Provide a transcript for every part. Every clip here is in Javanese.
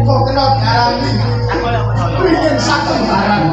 Kok kena darani. Wingin saking barang.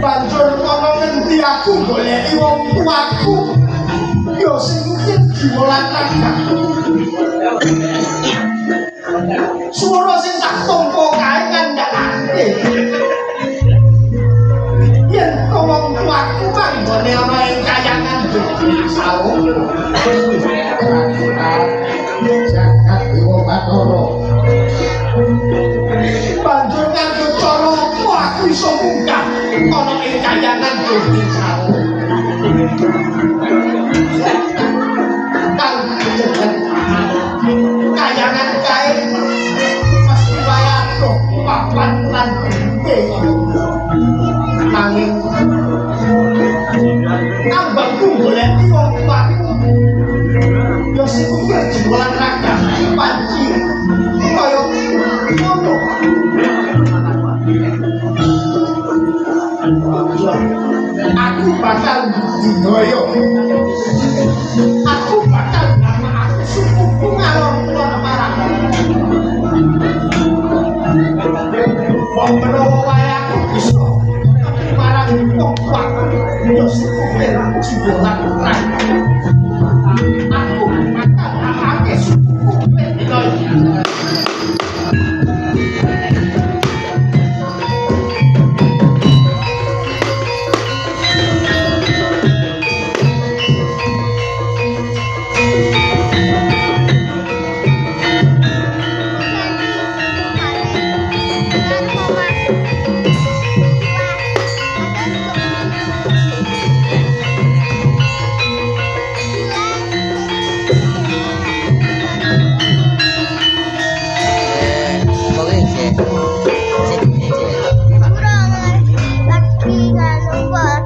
Banjur kono ngendi aku goleki wong tuaku. Yo sing mungkin diwolan raga. Suara sing tak tampa kae ngandhakake. Yen wong tuaku manggone ana ing kayangan Saung. Jagat Dewa Bathara. Banjur nganggo cara apa aku iso munggah ana ing kayangan Dewi Saung. Kang jagat kayangan kae mesti wayah kok papan lan gede. Nanging ambangku goleki wong tuaku. Yo sing kuwi jualan raga panci kaya ngono. Aku bakal dinoyo. Aku bakal nama aku suku ngalor ngalor marang. Wong menawa wayahku bisa marang wong tuaku. Yo sing kuwi jualan raga. Aku bakal namake suku dinoyo.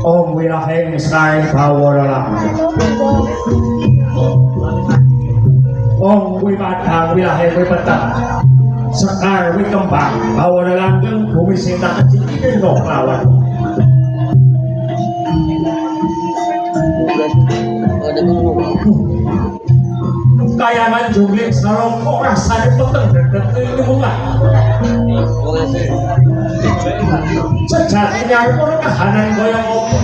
Om Wiraheng Srai Bawara. Om Wipadhang Wiraheng Wipeteng Sekar Wikembang Bawara langgeng bumi sing tak kecil no lawan. Kayangan jungling sarong kok rasane peteng dedet lunga. Sejatinya itu kahanan kaya ngopo.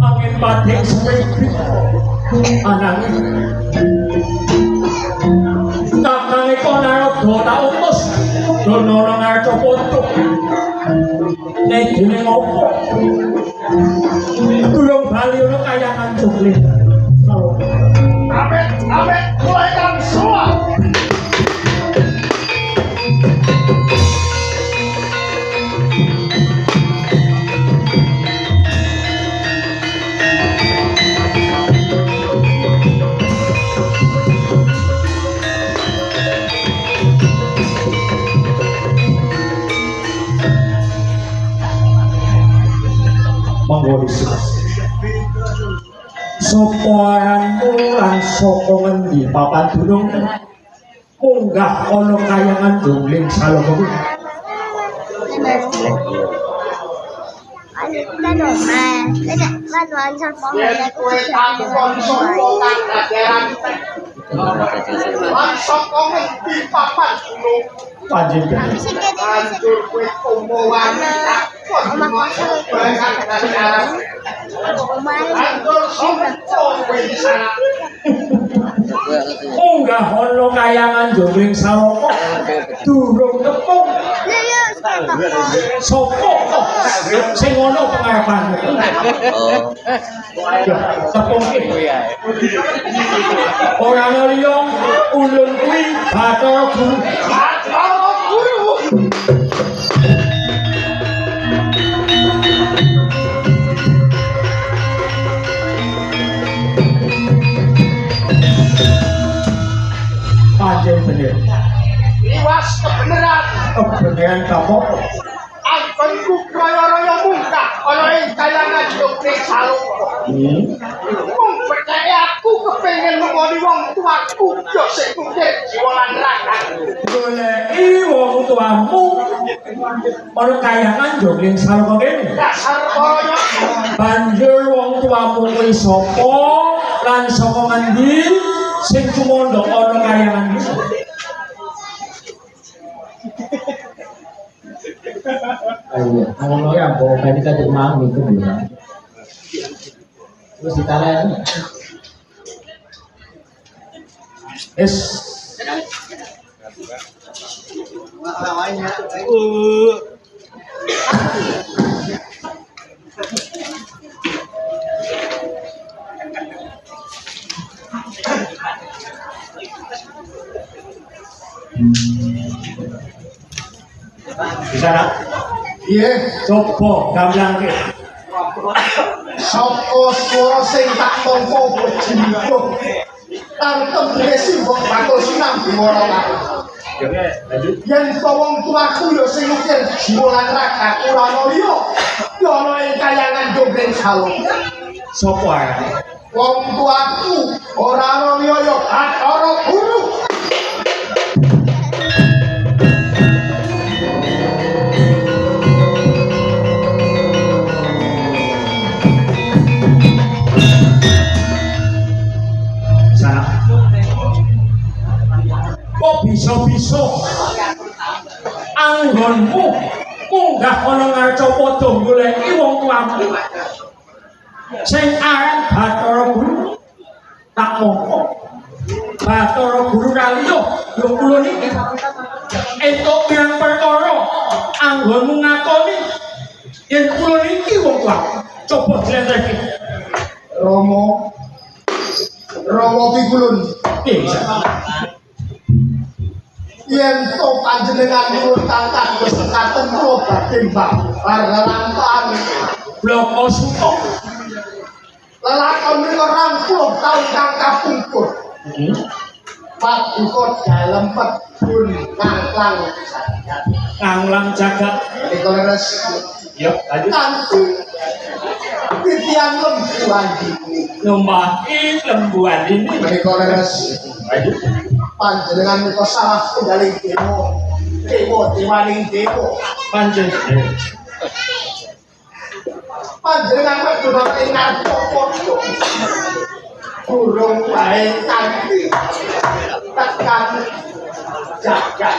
Angin batik seperti anangin. Kakang iko narodo tak utus dono ngarco potuk. Negine ngopo. Durung bali ono kayangan jungling. Amit mulai kang semua. Sopo aranmu lan saka ngendi papan gunung munggah ana kayangan jungling Saloka kuwi. Panjenengan banjur kowe omongan munggah ana kayangan jungling Saloka durung tepung. Sopo sing ana pengarepane? Tepung iki. Ora ana liya ulun kuwi Bathara Guru. Bathara Guru. Panjen bener. Iwas kebenaran. Kebenaran kamu. Angkonku kaya-raya munggah ana ing kayangan jungling Saloka. Wong percaya aku kepengin nemoni wong tuaku yo sing mungkin jiwa lan raga. Goleki wong tuamu ana kayangan jungling Saloka kene. Dasar kaya banjur wong tuamu kuwi sapa lan saka ngendi sing cumondhok ana kayangan iki. Ayo, ngono ya, bawa kayak kita di rumah itu bilang. Terus ditanya, es. Bisa nak? Iya, coba gamblang ke. Soko suara sing tak tongko bejimbo. Tantem desi mbok bakul sinam di Morowali. Yen wong tuaku ya sing ukir jiwolan raga Kuranolyo. Ya ana ing kayangan Jogren Salong. Sopo ae? Wong tuaku ora ana liya ya Bathara Guru. Kok bisa-bisa anggonmu munggah ana ngaca padha goleki wong tuamu sing aran Bathara Guru tak mongko Bathara Guru kaliyo yo kula niki entuk pirang perkara anggonmu ngakoni yen kula niki wong tuamu coba dilentrehke Romo Pikulun yen to panjenengan nurut kangkang wis sekaten kula badhe babar lelampahan bloko suto lelakon menika 20 taun kang kapungkur Pak Duko dalem pedun nganglang jagat menika leres yo lanjut kanthi titian lembuan ini lembuan ini menika leres lanjut panjenengan menika salah tunggaling dewa dewaning dewa panjenengan medhun ing ngarsa padha burung wae kanthi tekan jagat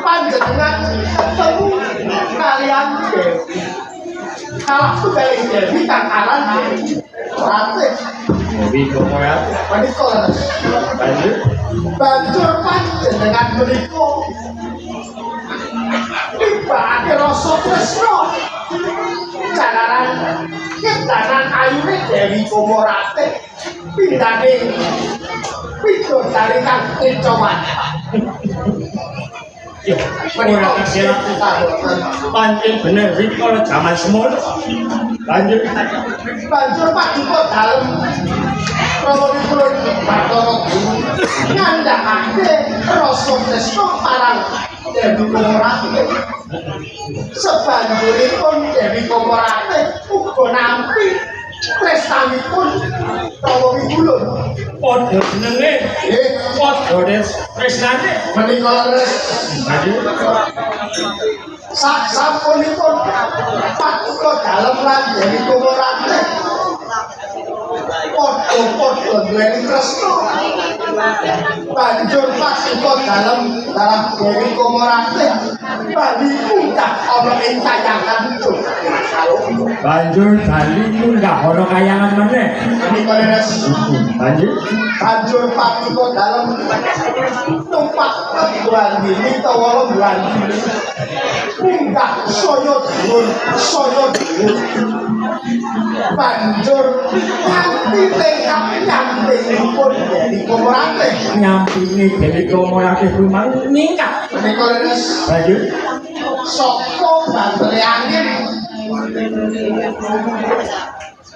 panjenengan ketemu kalian salah tunggaling dewi kang aran Ratih Dewi Komora menika banjur panjenengan menika nibake rasa tresna jalaran kedanan ayune Dewi Komorate pindhane pidodari kang kecowan yo menika kira pancen bener rikala jaman semono banjur Pak Duko dalem Prawowikulun Bathara Guru ngandhakake rasa tresna marang Dewi Komorate sebanjuripun Dewi Komorate uga nampi tresnanipun Prawowikulun padha jenenge padha tresnane menika leres sasampunipun Pak Duko dalem lan Dewi Komorate padha-padha duweni tresna banjur Pak Duko dalem Dewi Komorate bali munggah ana ing kayangan Jogren Salong banjur bali munggah ana kayangan meneh menika leres banjur Pak Duko dalem numpak Blandini utawa Blandini munggah saya dhuwur banjur nganti tingkat nyampingipun Dewi Komorate nyampingi Dewi Komorate rumang ningkat menika leres banjur saka bantele angin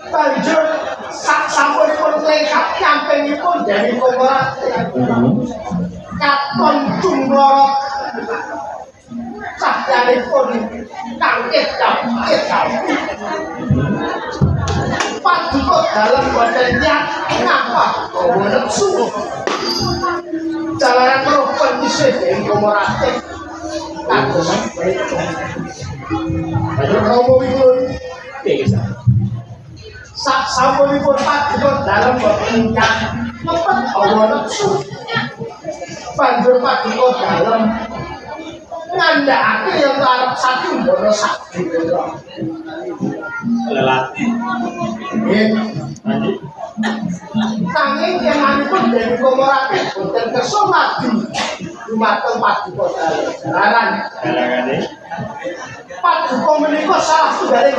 banjur sasampunipun tingkat nyampingipun Dewi Komorate katon tumrot cahyanipun kangkit Pak Duko dalem boten nyat ngapa gawa nepsu jalaran ropen isih Dewi Komorate kados Romo Wikulun sasampunipun Pak Duko dalem boten nyat ngapa gawa nepsu banjur Pak Duko dalem ngandhakake yen arep satunggal sakti lelaki nggih lanjut nanging yen manipun Dewi Komorake boten kersa maju dumateng paduka jalaran galangane paduka menika salah setunggaling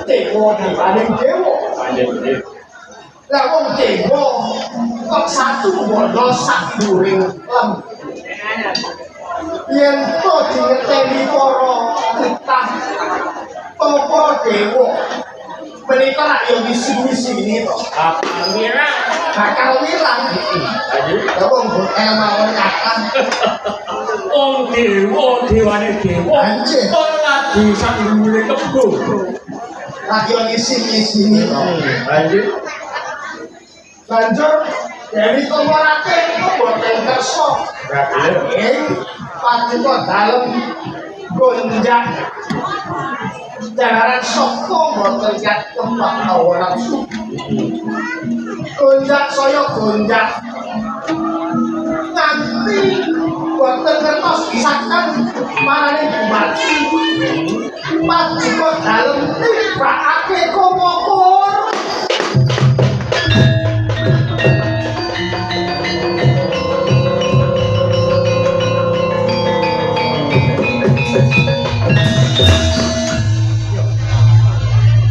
dewa dewaning dewa panjenengan lah wong dewa kok satunggal sadhuwuring lembu yen to dingeteni para titah para dewa menika rak yo misi-misi ini to apa mira bakal wirang lanjut ya wong mawon nyatan wong dewane dewa Anjir. ora lagi sadhuwure kebo lagi yo misi-misi ini to lanjut banjur dari Komorake boten kersa ing paduka dalem gonjak jalaran saka boten kat tempat awalan su gonjak saya gonjak nganti boten ngertos pisakan marane dumati paduka dalem tibakake Komokor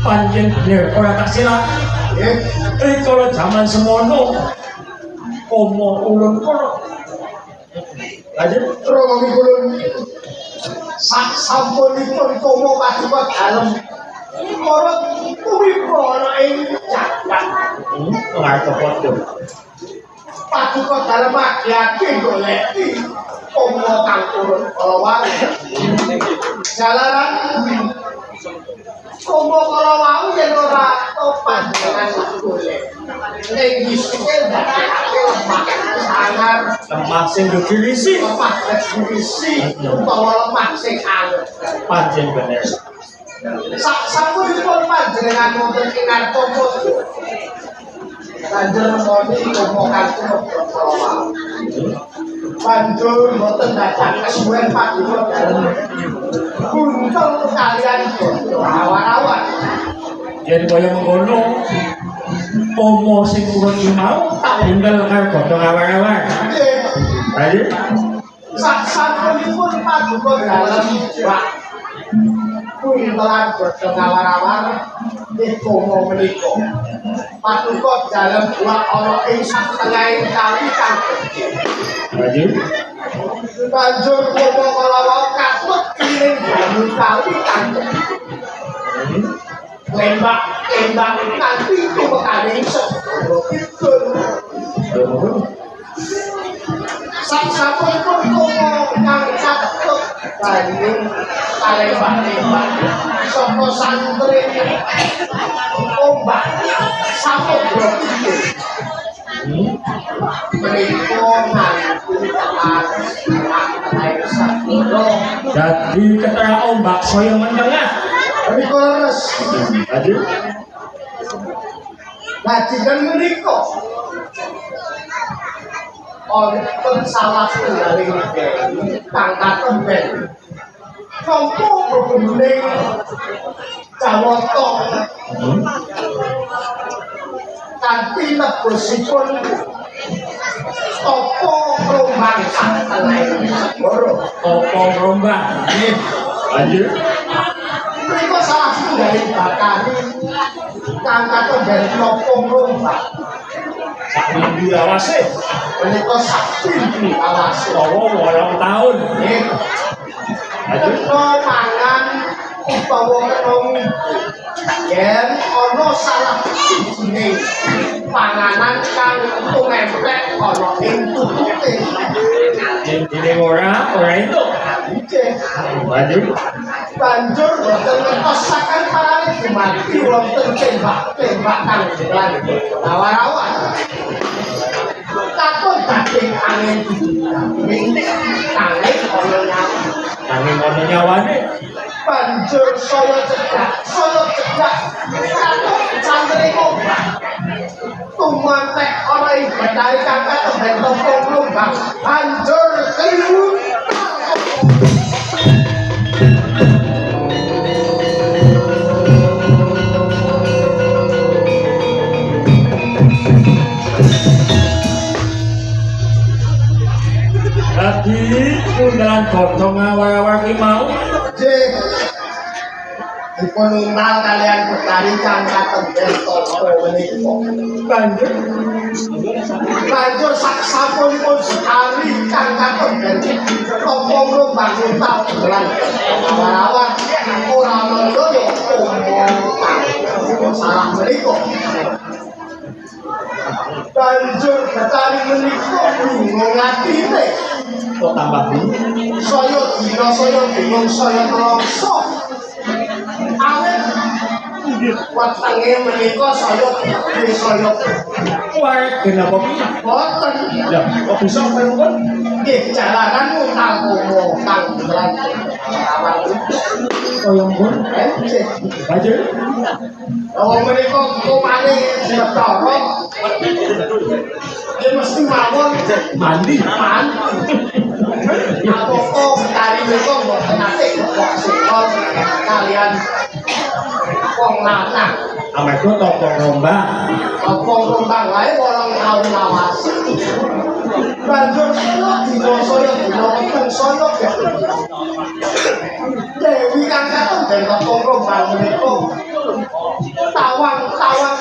panjen bener ora tak silap kalau zaman semono komo ulun kono lanjut Romo Mikulun sak sampunipun komo paduka dalem para tuwibana ing jagat ngarep padha paduka dalem agiyake goleki komo kang urun kalawau jalaran komo kalawau yen ora topan dengan golek ning isuke ndadekake lemah sangar lemah sing digilisi lemah digisi utawa lemah sing anget panjen bener sapunipun panjenengan wonten ing ngarsa padha banjur moni komo kang kalawau banjur mboten dadak kesuwen paduka dalem buntel kalian awar-awar jadi kaya mengkono omo sing urun iki mau tak tinggal karo godhong awar-awar lanjut sapunipun paduka dalem Pak buntelan godhong awar-awar ing komo menika paduka dalem buak ana ing satengahing kali kang gedhe lanjut banjur komo kalawau katut ing banyu kali kang gedhe tembak nganti tumekane segara kidul sapunipun komo kang katut banyu kalembak-lembak saka santri ombak samudra kidul menika nganti tekan air sakura jadi ketara ombak saya menengah menika leres lanjut lajengan menika wonten salah setunggaling kang katemben nampa bebening Jawata kanthi nebosipun tapa rombang satengahing segara opo rombang lanjut menika salah setunggaling bakane kang katemben napa rombang sak minggu awase menika sakti awase orang tahun lanjut mangan utawa kena yen ana salah sijine panganan kang tumempek ana ing tutuke jadi ora itu lanjut banjur boten ngetosaken parane dumadi wonten tembak-tembak kang jalan awar-awar katon daging angin angin ana nyawa nanging ono nyawane banjur saya cegah katon santri ombak tumantek ana ing bathare kang katemben topo lumbang banjur kliwung dipun undang kalian petani kang katem bentol menika. Banjur sasampunipun sekali kang katem bentol tombong bangun taun bulan awal-awal ora mendo yo salah menika. Banjur petani menika bingung atine. Kok tambah bingung? Saya dina saya bingung saya nelongso. Awet wetenge menika saya Wah, kenapa bisa? boten Lah, kok bisa mengkon? nggih jalanan utang komo kang beneran awal Oh, yang pun? Aja. wong menika komane Bathara dia mesti mawon Mandi. apa-apa kali menika mboten nate kok sikol kalian wong lanang Amarga toko rombang. apa rombang wae 8 taun lawas banjur saya dina wonten saya Dewi kang katon ben toko rombang menika tawang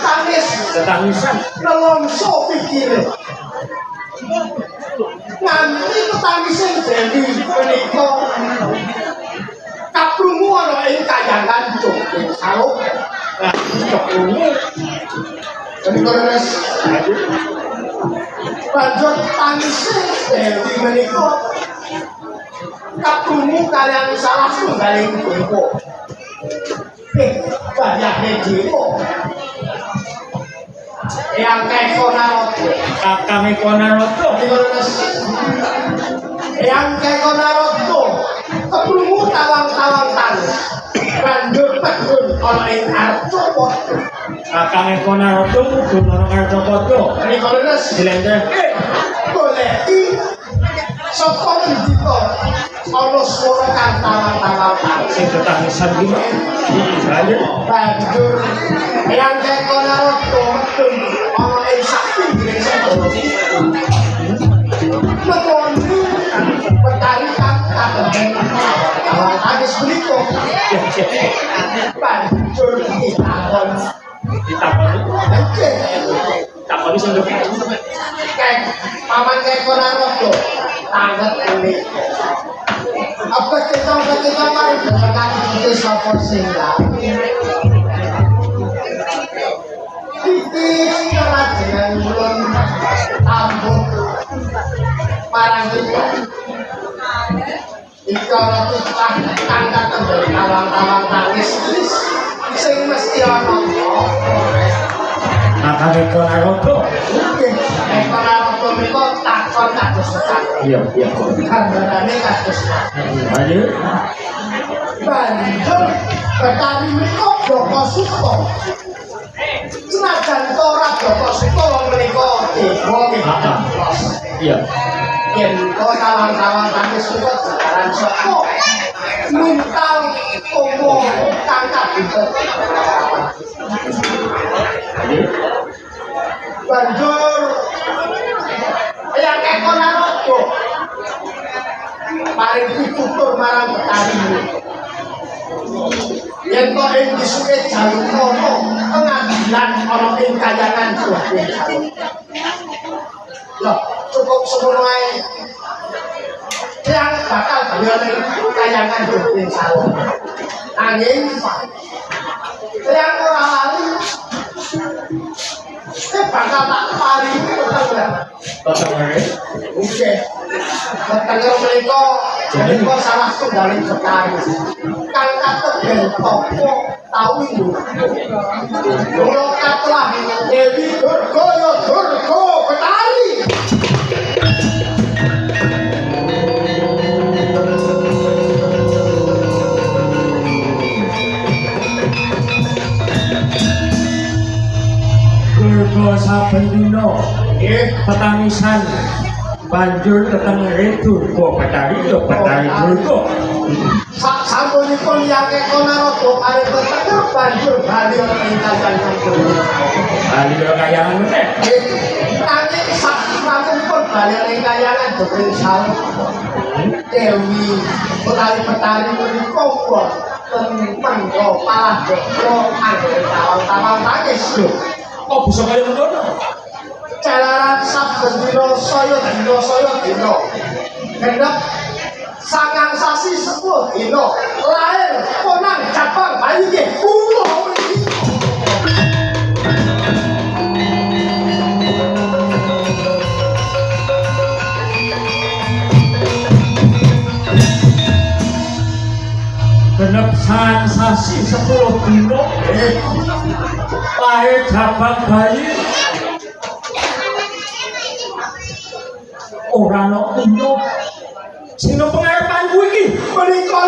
tangis Ketangisan. nelongso pikire nganti ketangisan Dewi menika kaprungu ana ing kayangan Jogja Saluk. Nah, kekrungu. Menika leres banjur tangisan Dewi menika kaprungu kalian salah setunggaling dewa. Banyaknya dewa yang kayak Konaroto Kakang Konaroto. yang kayak Konaroto keprungu tawang-tawang tangis banjur pedun ana ing Arjowo. Kakang Konaroto mudhun ana Kartopada. Menika leres Dilendheke. goleki sapa didika ana swara kang tawang-tawang tangis Sing ketangisan iki. Aja. banjur yang kayak Konaroto medun ana ing sakti Segara. Metoni petani kang katon awal habis menika banjur ditakon Takoni sing ndek. kayak paman kayak Konaroto tanggap menika apa kita mari dengan itu sapa sing titik kerajinan ulun tambut marang kita ikara titah tangkat kendali awang-awang tangis sing mesti ana Kakang Konaroto. Konaroto menika takon kados tekan Iya. gambarane kados Aja. banjur petani menika Joko Suto senajan to ora Joko Suto wong menika dewa nggih Iya. yen kok tawang-tawang tangis menika jalaran sapa muntal komo kang kabeh banjur yang Konaroto paring pitutur marang petani yen kok ing disuke jaluk kono pengadilan ana ing kayangan Jogja Saluk. Loh, cukup semono ae. Yang bakal beliau ing kayangan Jogja Saluk. Nanging yang ora lali bakal tak paringi peteng. Oke. Peteng menika menika salah setunggaling petani. Kang kategori topo tau iku. Kula katlah Dewi Durga ya Durga petani. Durga saben dina petangisan banjur teteng Durga petani yo petani Durga. Sampunipun yang Konaroto kali peteng banjur bali ing kayangan Durga. Bali yo kayangan meneh. Nanging sasampunipun bali ing kayangan Durga Saluk. Dewi utawi petani menika mengko palah dekro anggere tawang-tawang tangis lho. Kok bisa kaya ngono? Jalaran saben dina saya dina. Genep sangang sasi 10 dina. Lair konang Jabang bayi nggih kula iki. Genep sasi 10 dino lahir Jabang bayi ora ono sing pengarepan kuwi iki Menika